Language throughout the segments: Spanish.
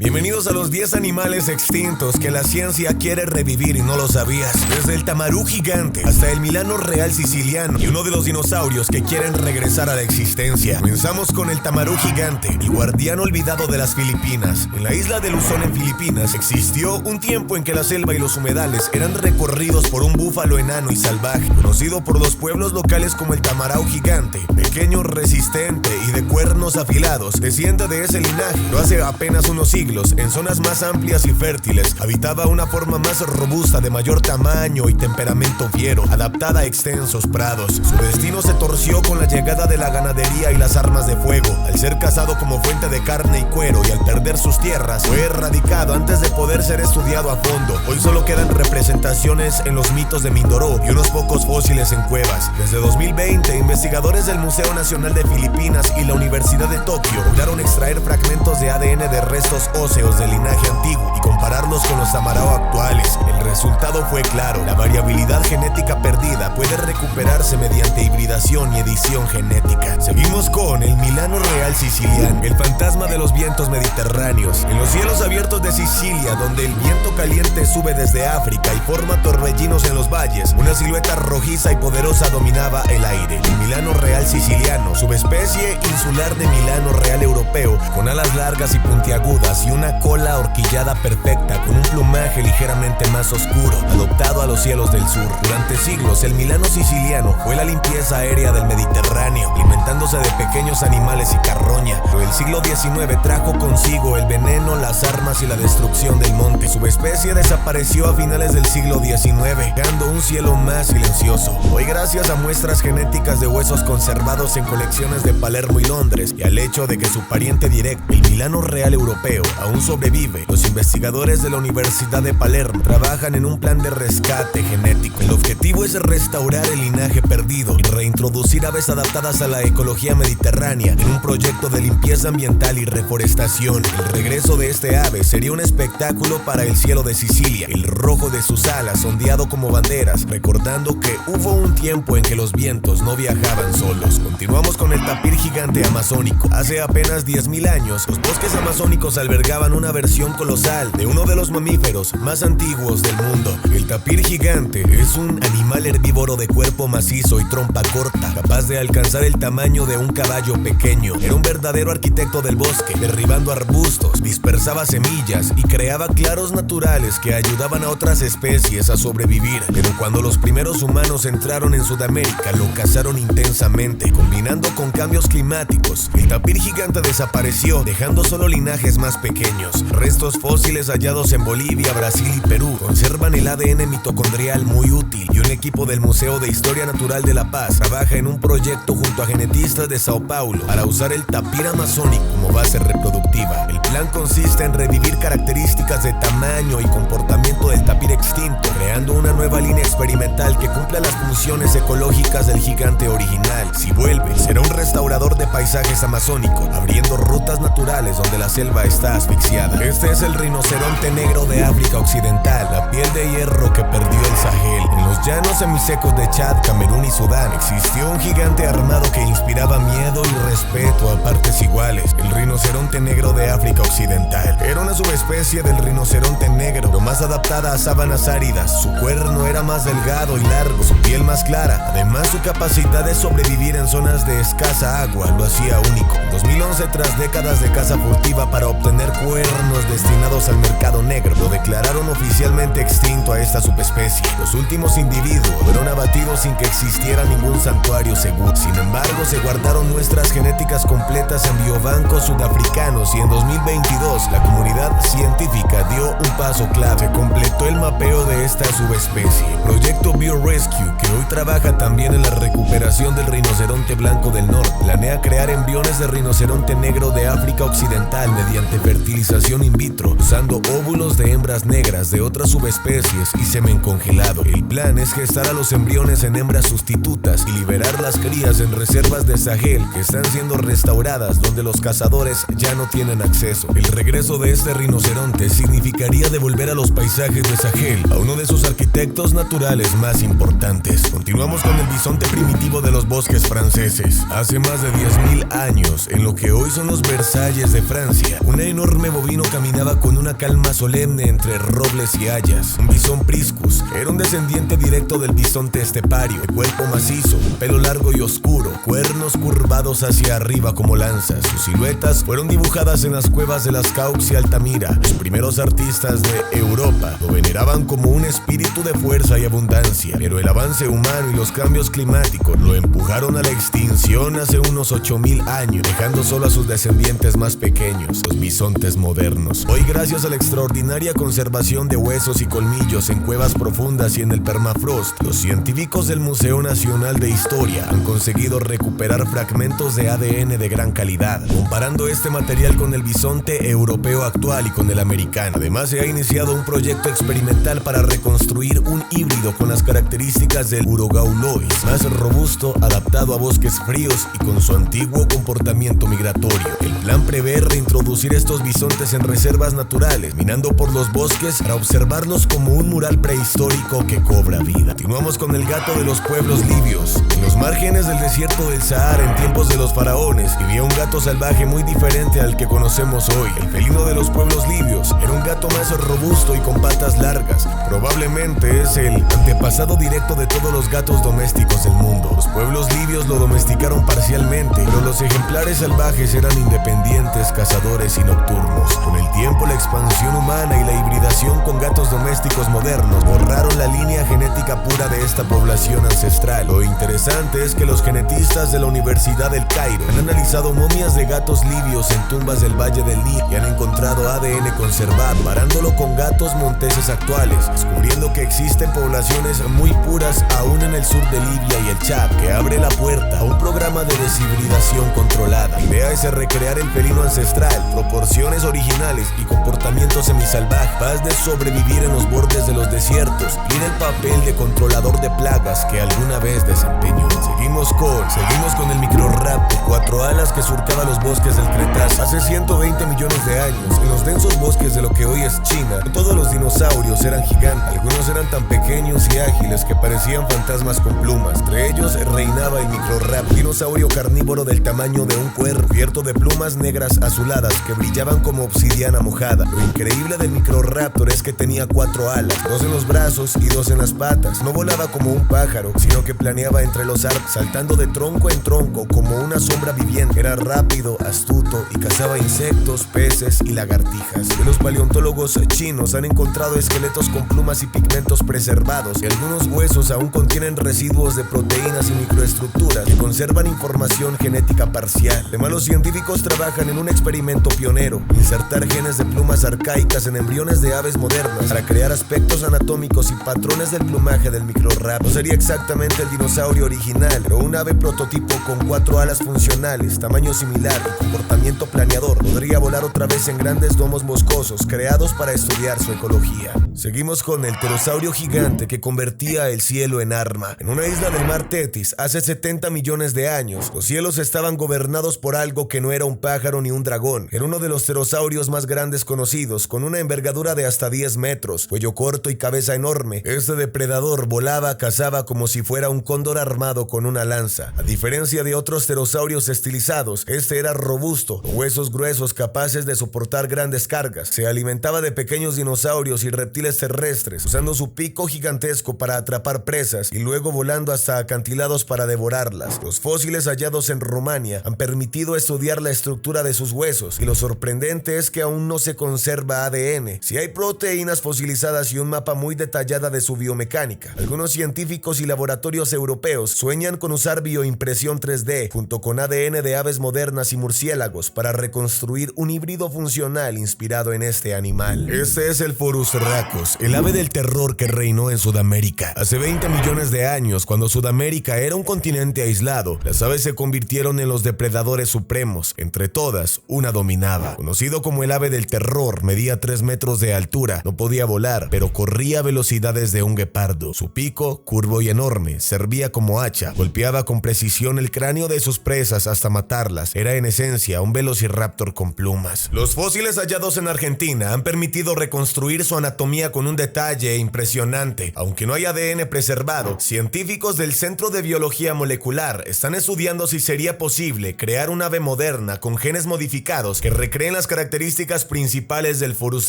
Bienvenidos a los 10 animales extintos que la ciencia quiere revivir y no lo sabías. Desde el tamarú gigante hasta el milano real siciliano y uno de los dinosaurios que quieren regresar a la existencia. Comenzamos con el tamarú gigante, el guardián olvidado de las Filipinas. En la isla de Luzón en Filipinas existió un tiempo en que la selva y los humedales eran recorridos por un búfalo enano y salvaje, conocido por los pueblos locales como el tamarau gigante. Pequeño, resistente y de cuernos afilados, desciende de ese linaje. No hace apenas unos siglos, en zonas más amplias y fértiles, habitaba una forma más robusta, de mayor tamaño y temperamento fiero, adaptada a extensos prados. Su destino se torció con la llegada de la ganadería y las armas de fuego. Al ser cazado como fuente de carne y cuero y al perder sus tierras, fue erradicado antes de poder ser estudiado a fondo. Hoy solo quedan representaciones en los mitos de Mindoro y unos pocos fósiles en cuevas. Desde 2020, investigadores del Museo Nacional de Filipinas y la Universidad de Tokio lograron extraer fragmentos de ADN de restos óseos del linaje antiguo y compararlos con los tamarau actuales. El resultado fue claro: la variabilidad genética perdida puede recuperarse mediante hibridación y edición genética. Seguimos con el milano real siciliano, el fantasma de los vientos mediterráneos. En los cielos abiertos de Sicilia, donde el viento caliente sube desde África y forma torbellinos en los valles, una silueta rojiza y poderosa dominaba el aire. El milano real siciliano, subespecie insular de milano real europeo, con alas largas y puntiagudas y una cola horquillada perfecta, con un plumaje ligeramente más oscuro, adoptado a los cielos del sur. Durante siglos, el milano siciliano fue la limpieza aérea del Mediterráneo, alimentándose de pequeños animales y carroña. Pero el siglo XIX trajo consigo el veneno, las armas y la destrucción del monte. Su especie desapareció a finales del siglo XIX, dejando un cielo más silencioso. Hoy, gracias a muestras genéticas de huesos conservados en colecciones de Palermo y Londres, y al hecho de que su pariente directo, el milano real europeo, aún sobrevive, los investigadores de la Universidad de Palermo trabajan en un plan de rescate genético. El objetivo es restaurar el linaje perdido y reintroducir aves adaptadas a la ecología mediterránea en un proyecto de limpieza ambiental y reforestación. El regreso de este ave sería un espectáculo para el cielo de Sicilia, el rojo de sus alas ondeado como banderas, recordando que hubo un tiempo en que los vientos no viajaban solos. Continuamos con el tapir gigante amazónico. Hace apenas 10.000 años, los bosques amazónicos albergaban una versión colosal de uno de los mamíferos más antiguos del mundo. El tapir gigante es un animal herbívoro de cuerpo macizo y trompa corta, capaz de alcanzar el tamaño de un caballo pequeño. Era un verdadero arquitecto del bosque, derribando arbustos, dispersaba semillas y creaba claros naturales que ayudaban a otras especies a sobrevivir. Pero cuando los primeros humanos entraron en Sudamérica, lo cazaron intensamente, combinando con cambios climáticos. El tapir gigante desapareció, dejando solo linajes más pequeños. Restos fósiles hallados en Bolivia, Brasil y Perú conservan el ADN mitocondrial muy útil, y un equipo del Museo de Historia Natural de La Paz trabaja en un proyecto junto a genetistas de Sao Paulo para usar el tapir amazónico como base reproductiva. El plan consiste en revivir características de tamaño y comportamiento del tapir extinto, creando una nueva línea experimental que cumpla las funciones ecológicas del gigante original. Si vuelve, será un restaurador de paisajes amazónicos, abriendo rutas naturales donde la selva está asfixiada. Este es el rinoceronte negro de África Occidental, la piel de hierro que perdió el Sahel. En los llanos semisecos de Chad, Camerún y Sudán existió un gigante armado que inspiraba miedo y respeto a partes iguales. El rinoceronte negro de África Occidental era una subespecie del rinoceronte negro, pero más adaptada a sabanas áridas. Su cuerno era más delgado y largo, su piel más clara. Además, su capacidad de sobrevivir en zonas de escasa agua lo hacía único. En 2011, tras décadas de caza furtiva para obtener cuernos destinados al mercado negro, lo declararon oficialmente extinto a esta subespecie. Los últimos individuos fueron abatidos sin que existiera ningún santuario seguro. Sin embargo, se guardaron muestras genéticas completas en biobancos sudafricanos, y en 2022 la comunidad científica dio un paso clave: se completó el mapeo de esta subespecie. Proyecto BioRescue, que hoy trabaja también en la recuperación del rinoceronte blanco del norte, planea crear embriones de rinoceronte negro de África Occidental mediante fertilización in vitro. Los usando óvulos de hembras negras de otras subespecies y semen congelado. El plan es gestar a los embriones en hembras sustitutas y liberar las crías en reservas de Sahel que están siendo restauradas, donde los cazadores ya no tienen acceso. El regreso de este rinoceronte significaría devolver a los paisajes de Sahel a uno de sus arquitectos naturales más importantes. Continuamos con el bisonte primitivo de los bosques franceses. Hace más de 10.000 años, en lo que hoy son los Versalles de Francia, un enorme bovino caminaba con una calma solemne entre robles y hayas. Un bisón priscus era un descendiente directo del bisonte estepario, de cuerpo macizo, pelo largo y oscuro, cuernos curvados hacia arriba como lanzas. Sus siluetas fueron dibujadas en las cuevas de Lascaux y Altamira. Los primeros artistas de Europa lo veneraban como un espíritu de fuerza y abundancia, pero el avance humano y los cambios climáticos lo empujaron a la extinción hace unos 8.000 años, dejando solo a sus descendientes más pequeños, los bisontes modernos. Hoy, gracias a la extraordinaria conservación de huesos y colmillos en cuevas profundas y en el permafrost, los científicos del Museo Nacional de Historia han conseguido recuperar fragmentos de ADN de gran calidad, comparando este material con el bisonte europeo actual y con el americano. Además, se ha iniciado un proyecto experimental para reconstruir un híbrido con las características del urogaulois, más robusto, adaptado a bosques fríos y con su antiguo comportamiento migratorio. El plan prevé reintroducir estos bisontes en reservas naturales, minando por los bosques para observarlos como un mural prehistórico que cobra vida. Continuamos con el gato de los pueblos libios. En los márgenes del desierto del Sahara, en tiempos de los faraones, vivía un gato salvaje muy diferente al que conocemos hoy. El felino de los pueblos libios era un gato más robusto y con patas largas. Probablemente es el antepasado directo de todos los gatos domésticos del mundo. Los pueblos libios lo domesticaron parcialmente, pero los ejemplares salvajes eran independientes, cazadores y nocturnos. Con el tiempo, la expansión humana y la hibridación con gatos domésticos modernos borraron la línea genética pura de esta población ancestral. Lo interesante es que los genetistas de la Universidad del Cairo han analizado momias de gatos libios en tumbas del Valle del Nilo y han encontrado ADN conservado, comparándolo con gatos monteses actuales, descubriendo que existen poblaciones muy puras aún en el sur de Libia y el Chad, que abre la puerta a un programa de deshibridación controlada. La idea es recrear el felino ancestral, proporciones originales y comportamiento semisalvaje, capaz de sobrevivir en los bordes de los desiertos, y en el papel de controlador de plagas que alguna vez desempeñó. Seguimos con el microraptor, cuatro alas que surcaba los bosques del Cretácico. Hace 120 millones de años, en los densos bosques de lo que hoy es China, todos los dinosaurios eran gigantes. Algunos eran tan pequeños y ágiles que parecían fantasmas con plumas. Entre ellos reinaba el microraptor, dinosaurio carnívoro del tamaño de un cuervo, cubierto de plumas negras azuladas que brillaban como obsidiana mojada. Lo increíble del microraptor es que tenía 4 alas, 2 en los brazos y 2 en las patas. No volaba como un pájaro, sino que planeaba entre los árboles, saltando de tronco en tronco como una sombra viviente. Era rápido, astuto y cazaba insectos, peces y lagartijas. Los paleontólogos chinos han encontrado esqueletos con plumas y pigmentos preservados, y algunos huesos aún contienen residuos de proteínas y microestructuras que conservan información genética parcial. Además, los científicos trabajan en un experimento pionero: insertar genes de plumas arcaicas en embriones de aves modernas para crear aspectos anatómicos y patrones del plumaje del microraptor. No sería exactamente el dinosaurio original, pero un ave prototipo con 4 alas funcionales, tamaño similar y comportamiento planeador. Podría volar otra vez en grandes domos boscosos creados para estudiar su ecología. Seguimos con el pterosaurio gigante que convertía el cielo en arma. En una isla del mar Tetis, hace 70 millones de años, los cielos estaban gobernados por algo que no era un pájaro ni un dragón. Era uno de los pterosaurios más grandes conocidos, con una envergadura de hasta 10 metros, cuello corto y cabeza enorme. Este depredador volaba, cazaba como si fuera un cóndor armado con una lanza. A diferencia de otros pterosaurios estilizados, este era robusto, con huesos gruesos capaces de soportar grandes cargas. Se alimentaba de pequeños dinosaurios y reptiles terrestres, usando su pico gigantesco para atrapar presas y luego volando hasta acantilados para devorarlas. Los fósiles hallados en Rumania han permitido estudiar la estructura de sus huesos, y lo sorprendente es que aún no se conserva ADN. Sí hay proteínas fosilizadas y un mapa muy detallada de su biomecánica. Algunos científicos y laboratorios europeos sueñan con usar bioimpresión 3D junto con ADN de aves modernas y murciélagos para reconstruir un híbrido funcional inspirado en este animal. Este es el Phorus rhacos, el ave del terror que reinó en Sudamérica. Hace 20 millones de años, cuando Sudamérica era un continente aislado, las aves se convirtieron en los depredadores supremos. Entre todas, una dominaba. Conocido como el ave del terror, medía 3 metros de altura, no podía volar, pero corría a velocidades de un guepardo. Su pico, curvo y enorme, servía como hacha, golpeaba con precisión el cráneo de sus presas hasta matarlas. Era en esencia un velociraptor con plumas. Los fósiles hallados en Argentina han permitido reconstruir su anatomía con un detalle impresionante. Aunque no hay ADN preservado, científicos del Centro de Biología Molecular están estudiando si sería posible crear un ave moderna con genes modificados que recreen las características principales del Phorus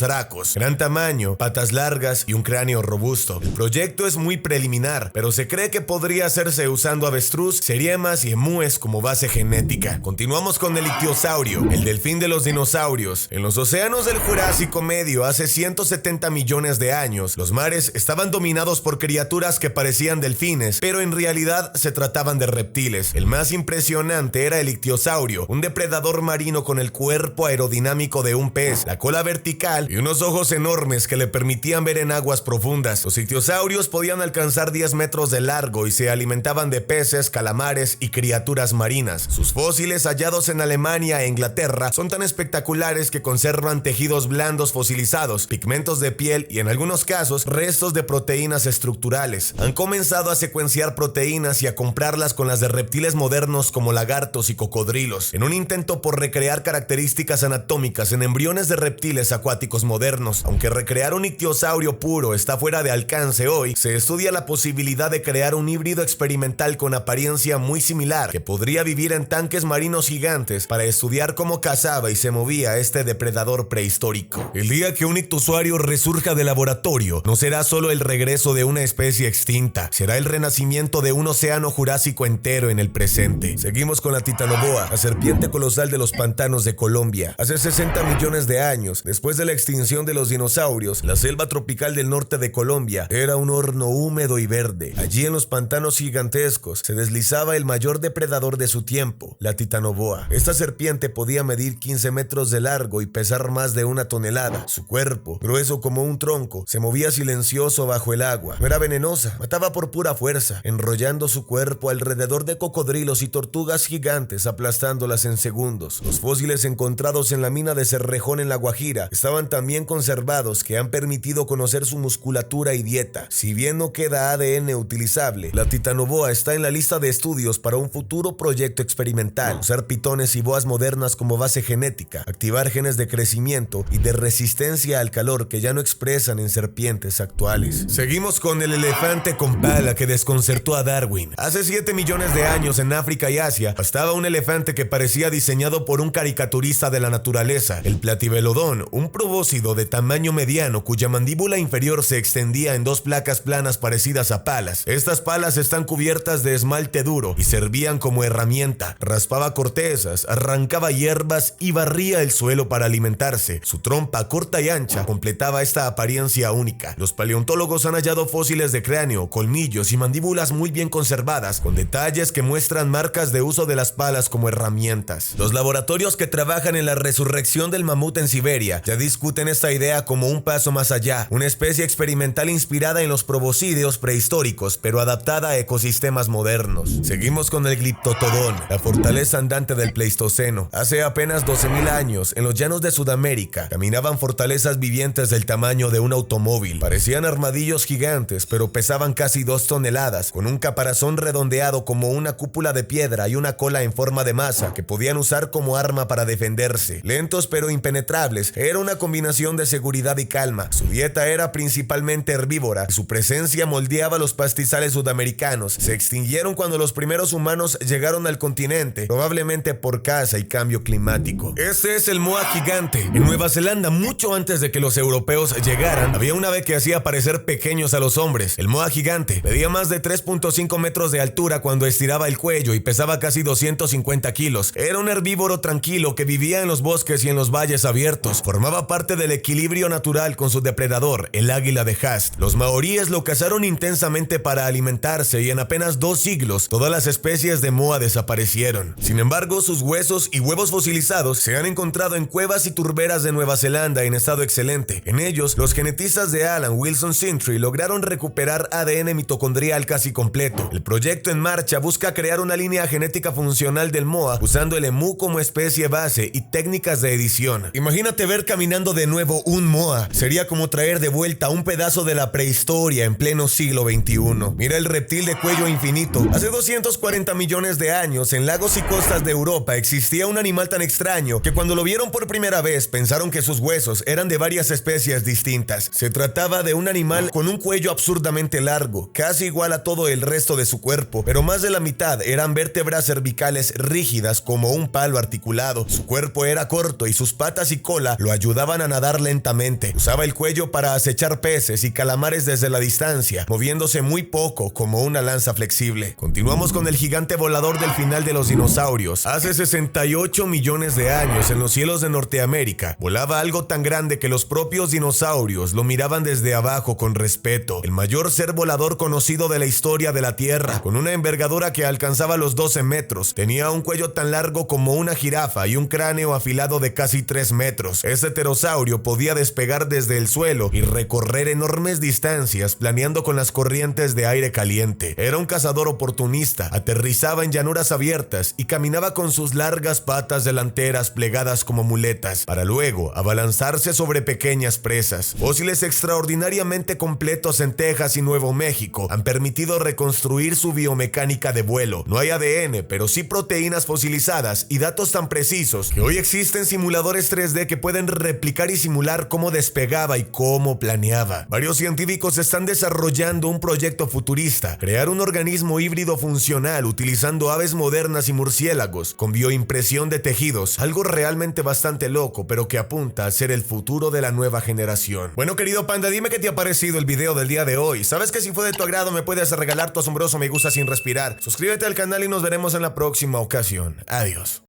rhacos: gran tamaño, patas largas y un cráneo robusto. El proyecto es muy preliminar, pero se cree que podría hacerse usando avestruz, seriemas y emúes como base genética. Continuamos con el ictiosaurio, el delfín de los dinosaurios. En los océanos del Jurásico Medio, hace 170 millones de años, los mares estaban dominados por criaturas que parecían delfines, pero en realidad se trataban de reptiles. El más impresionante era el ictiosaurio, un depredador marino con el cuerpo aerodinámico de un pez, la cola vertical y unos ojos enormes que le permitían ver en aguas profundas. Los ictiosaurios podían alcanzar 10 metros de largo y se alimentaban de peces, calamares y criaturas marinas. Sus fósiles hallados en Alemania e Inglaterra son tan espectaculares que conservan tejidos blandos fosilizados, pigmentos de piel y en algunos casos restos de proteínas estructurales. Han comenzado a secuenciar proteínas y a comprarlas con las de reptiles modernos como lagartos y cocodrilos, en un intento por recrear características anatómicas en embriones de reptiles acuáticos modernos. Aunque recrear un ictiosaurio puro está fuera de alcance hoy, se estudia la posibilidad de crear un híbrido experimental con apariencia muy similar, que podría vivir en tanques marinos gigantes para estudiar cómo cazaba y se movía este depredador prehistórico. El día que un ictiosario resurja del laboratorio, no será solo el regreso de una especie extinta, será el renacimiento de un océano jurásico entero en el presente. Seguimos con la titanoboa, la serpiente colosal de los pantanos de Colombia. Hace 60 millones de años, después de la extinción de los dinosaurios, la selva tropical del norte de Colombia era un horno húmedo y verde. Allí en los pantanos gigantescos se deslizaba el mayor depredador de su tiempo, la titanoboa. Esta serpiente podía medir 15 metros de largo y pesar más de 1 tonelada. Su cuerpo, grueso como un tronco, se movía silencioso bajo el agua. No era venenosa, mataba por pura fuerza, enrollando su cuerpo alrededor de cocodrilos y tortugas gigantes, aplastándolas en segundos. Los fósiles encontrados en la mina de Cerrejón en La Guajira estaban tan bien conservados que han permitido conocer su musculatura y dieta. Si bien no queda ADN utilizable, la titanoboa está en la lista de estudios para un futuro proyecto experimental: usar pitones y boas modernas como base genética, activar genes de crecimiento y de resistencia al calor que ya no expresan en serpientes actuales. Seguimos con el elefante con pala que desconcertó a Darwin. Hace 7 millones de años en África y Asia estaba un elefante que parecía diseñado por un caricaturista de la naturaleza, el Platyvelodon, un probóscido de tamaño mediano cuya mandíbula inferior se extendía en 2 placas planas parecidas a palas. Estas palas están cubiertas de esmalte duro y servían como herramienta. Raspaba cortezas, arrancaba hierbas y barría el suelo para alimentarse. Su trompa corta y ancha completaba esta apariencia única. Los paleontólogos han hallado fósiles de cráneo, colmillos y mandíbulas muy bien conservadas, con detalles que muestran marcas de uso de las palas como herramientas. Los laboratorios que trabajan en la resurrección del mamut en Siberia ya discuten esta idea como un paso más allá, una especie experimental inspirada en los proboscideos prehistóricos, pero adaptada a ecosistemas modernos. Seguimos con el Glyptotodon, la fortaleza andante del Pleistoceno. Hace apenas 12.000 años, en los llanos de Sudamérica, caminaban fortalezas vivientes del tamaño de un automóvil. Parecían armadillos gigantes, pero pesaban casi 2 toneladas, con un caparazón redondeado como una cúpula de piedra y una cola en forma de masa que podían usar como arma para defenderse. Lentos pero impenetrables, era una combinación de seguridad y calma. Su dieta era principalmente herbívora y su presencia moldeaba los pastizales sudamericanos. Se extinguieron cuando los primeros humanos llegaron al continente, probablemente por caza y cambio climático. Este es el moa gigante. En Nueva Zelanda, mucho antes de que los europeos llegaran, había un ave que hacía parecer pequeños a los hombres. El moa gigante medía más de 3.5 metros de altura cuando estiraba el cuello y pesaba casi 250 kilos. Era un herbívoro tranquilo que vivía en los bosques y en los valles abiertos. Formaba parte del equilibrio natural con su depredador, el águila de Haast. Los maoríes lo cazaron intensamente para alimentarse y en apenas 2 últimos siglos, todas las especies de moa desaparecieron. Sin embargo, sus huesos y huevos fosilizados se han encontrado en cuevas y turberas de Nueva Zelanda en estado excelente. En ellos, los genetistas de Alan Wilson Sintry lograron recuperar ADN mitocondrial casi completo. El proyecto en marcha busca crear una línea genética funcional del moa usando el emú como especie base y técnicas de edición. Imagínate ver caminando de nuevo un moa. Sería como traer de vuelta un pedazo de la prehistoria en pleno siglo XXI. Mira el reptil de cuello infinito. Hace 240 millones de años, en lagos y costas de Europa existía un animal tan extraño que cuando lo vieron por primera vez pensaron que sus huesos eran de varias especies distintas. Se trataba de un animal con un cuello absurdamente largo, casi igual a todo el resto de su cuerpo, pero más de la mitad eran vértebras cervicales rígidas como un palo articulado. Su cuerpo era corto y sus patas y cola lo ayudaban a nadar lentamente. Usaba el cuello para acechar peces y calamares desde la distancia, moviéndose muy poco como una lanza flexible. Continuamos con el gigante volador del final de los dinosaurios. Hace 68 millones de años, en los cielos de Norteamérica, volaba algo tan grande que los propios dinosaurios lo miraban desde abajo con respeto. El mayor ser volador conocido de la historia de la Tierra, con una envergadura que alcanzaba los 12 metros. Tenía un cuello tan largo como una jirafa y un cráneo afilado de casi 3 metros. Este pterosaurio podía despegar desde el suelo y recorrer enormes distancias planeando con las corrientes de aire caliente. Era un cazador oportunista, aterrizaba en llanuras abiertas y caminaba con sus largas patas delanteras plegadas como muletas, para luego abalanzarse sobre pequeñas presas. Fósiles extraordinariamente completos en Texas y Nuevo México han permitido reconstruir su biomecánica de vuelo. No hay ADN, pero sí proteínas fosilizadas y datos tan precisos que hoy existen simuladores 3D que pueden replicar y simular cómo despegaba y cómo planeaba. Varios científicos están desarrollando un proyecto futurista: crear un organismo híbrido funcional utilizando aves modernas y murciélagos con bioimpresión de tejidos, algo realmente bastante loco, pero que apunta a ser el futuro de la nueva generación. Bueno, querido panda, dime qué te ha parecido el video del día de hoy. Sabes que si fue de tu agrado me puedes regalar tu asombroso me gusta sin respirar. Suscríbete al canal y nos veremos en la próxima ocasión. Adiós.